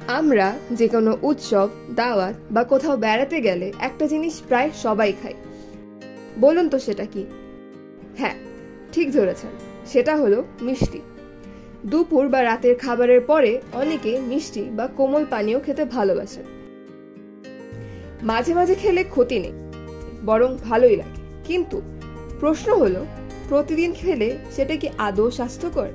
আমরা যে কোনো উৎসব, দাওয়াত বা কোথাও বেড়াতে গেলে একটা জিনিস প্রায় সবাই খায়। বলুন তো সেটা কি? হ্যাঁ, ঠিক ধরেছেন, সেটা হলো মিষ্টি। দুপুর বা রাতের খাবারের পরে অনেকে মিষ্টি বা কোমল পানীয় খেতে ভালোবাসেন। মাঝে মাঝে খেলে ক্ষতি নেই, বরং ভালোই লাগে। কিন্তু প্রশ্ন হলো, প্রতিদিন খেলে সেটা কি আদৌ স্বাস্থ্যকর?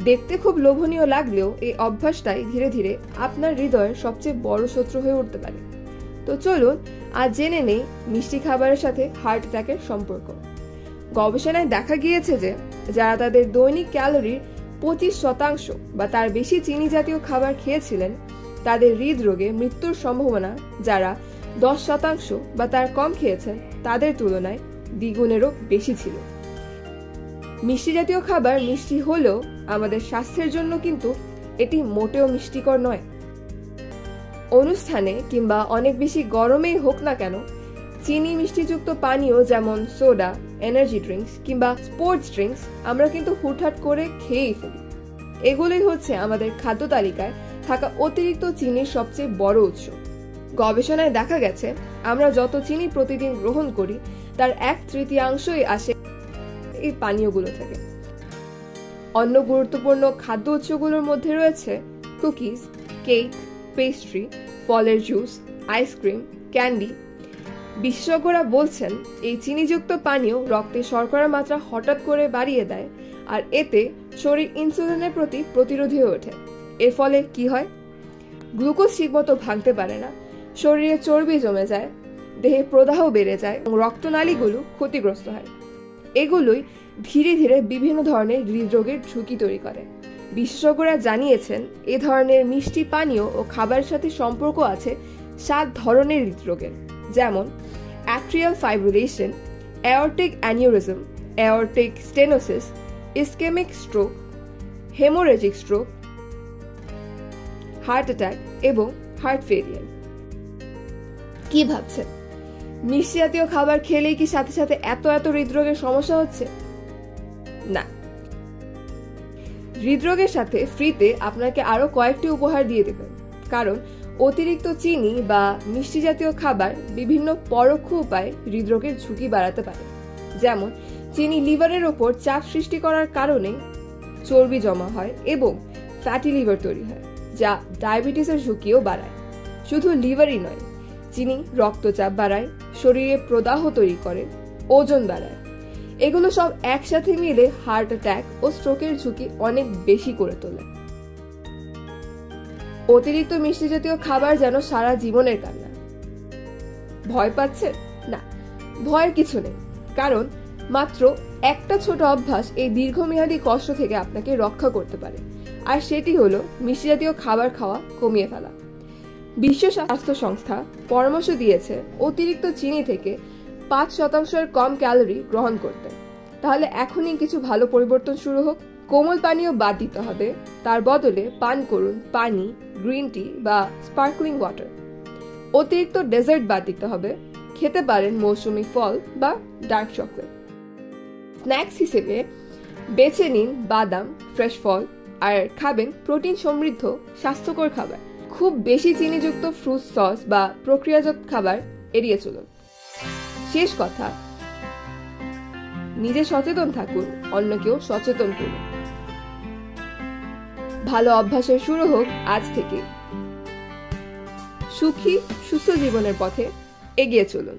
দেখতে খুব লোভনীয় লাগলেও এই অভ্যাসটাই ধীরে ধীরে আপনার হৃদয়ের সবচেয়ে বড় শত্রু হয়ে উঠতে পারে। তো চলুন আজ জেনে নেই মিষ্টি খাবারের সাথে হার্ট অ্যাটাকের সম্পর্ক। গবেষণায় দেখা গিয়েছে যে যারা তাদের দৈনিক ক্যালোরির 25% বা তার বেশি চিনি জাতীয় খাবার খেয়েছিলেন, তাদের হৃদরোগে মৃত্যুর সম্ভাবনা যারা 10% বা তার কম খেয়েছেন তাদের তুলনায় দ্বিগুণেরও বেশি ছিল। মিষ্টি জাতীয় খাবার মিষ্টি হলেও আমাদের স্বাস্থ্যের জন্য কিন্তু এটি মোটেও মিষ্টিকর নয়। অনুষ্ঠানে কিংবা অনেক বেশি গরমেই হোক না কেন, চিনি মিষ্টিযুক্ত পানীয় যেমন সোডা, এনার্জি ড্রিঙ্কস কিংবা স্পোর্টস ড্রিঙ্কস আমরা কিন্তু হুটহাট করে খেয়েই ফেলি। এগুলোই হচ্ছে আমাদের খাদ্য তালিকায় থাকা অতিরিক্ত চিনির সবচেয়ে বড় উৎস। গবেষণায় দেখা গেছে আমরা যত চিনি প্রতিদিন গ্রহণ করি তার 1/3 আসে এই পানীয়গুলো থেকে। অন্য গুরুত্বপূর্ণ খাদ্য উৎসগুলোর মধ্যে রয়েছে কুকিজ, কেক, পেস্ট্রি, ফলের জুস, আইসক্রিম, ক্যান্ডি। বিশেষজ্ঞরা বলছেন এই চিনিযুক্ত পানীয় রক্তে শর্করার মাত্রা হঠাৎ করে বাড়িয়ে দেয়, আর এতে শরীর ইনসুলিনের প্রতি প্রতিরোধী হয়ে ওঠে। এর ফলে কি হয়? গ্লুকোজ ঠিকমতো ভাঙতে পারে না, শরীরে চর্বি জমে যায়, দেহে প্রদাহ বেড়ে যায় এবং রক্তনালীগুলো ক্ষতিগ্রস্ত হয়। এগুলোই ধীরে ধীরে বিভিন্ন ধরনের হৃদরোগের ঝুঁকি তৈরি করে। বিশেষজ্ঞরা জানিয়েছেন এ ধরনের মিষ্টি পানীয় ও খাবারের সাথে সম্পর্ক আছে 7 ধরনের হৃদরোগের, যেমন atrial fibrillation, aortic aneurysm, aortic stenosis, ischaemic stroke, haemorrhagic stroke, heart attack এবং হার্ট ফেলিয়ার। কি ভাবছেন, মিষ্টি জাতীয় খাবার খেলেই কি সাথে সাথে এত হৃদরোগের সমস্যা হচ্ছে? না, হৃদরোগের সাথে ফ্রিতে আপনাকে আরো কয়েকটি উপহার দিয়ে দেবেন, কারণ অতিরিক্ত চিনি বা মিষ্টি জাতীয় খাবার বিভিন্ন পরোক্ষ উপায়ে হৃদরোগের ঝুঁকি বাড়াতে পারে। যেমন চিনি লিভারের ওপর চাপ সৃষ্টি করার কারণে চর্বি জমা হয় এবং ফ্যাটি লিভার তৈরি হয়, যা ডায়াবেটিসের ঝুঁকিও বাড়ায়। শুধু লিভারই নয়, চিনি রক্তচাপ বাড়ায়, শরীরে প্রদাহ তৈরি করে, ওজন বাড়ায়। এগুলো সব একসাথে মিলে হার্ট অ্যাটাক ও স্ট্রোকের ঝুঁকি অনেক বেশি করে তোলে। অতিরিক্ত মিষ্টি জাতীয় খাবার যেন সারা জীবনের কান্না। ভয় পাচ্ছেন? না, ভয়ের কিছু নেই, কারণ মাত্র একটা ছোট অভ্যাস এই দীর্ঘমেয়াদী কষ্ট থেকে আপনাকে রক্ষা করতে পারে, আর সেটি হলো মিষ্টি জাতীয় খাবার খাওয়া কমিয়ে ফেলা। বিশ্ব স্বাস্থ্য সংস্থা পরামর্শ দিয়েছে অতিরিক্ত চিনি থেকে 5% কম ক্যালোরি গ্রহণ করতে। তাহলে এখনই কিছু ভালো পরিবর্তন শুরু হোক। কোমল পানীয় বাদ দিতে হবে, তার বদলে পান করুন পানি, গ্রিন টি বা স্পার্কলিং ওয়াটার। অতিরিক্ত ডেজার্ট বাদ দিতে হবে, খেতে পারেন মৌসুমী ফল বা ডার্ক চকলেট। স্ন্যাক্স হিসেবে বেছে নিন বাদাম, ফ্রেশ ফল, আর খাবেন প্রোটিন সমৃদ্ধ স্বাস্থ্যকর খাবার। খুব বেশি চিনিযুক্ত ফ্রুট সস বা প্রক্রিয়াজাত খাবার এড়িয়ে চলুন। শেষ কথা, নিজে সচেতন থাকুন, অন্যকেও সচেতন করুন। ভালো অভ্যাসের শুরু হোক আজ থেকে। সুখী সুস্থ জীবনের পথে এগিয়ে চলুন।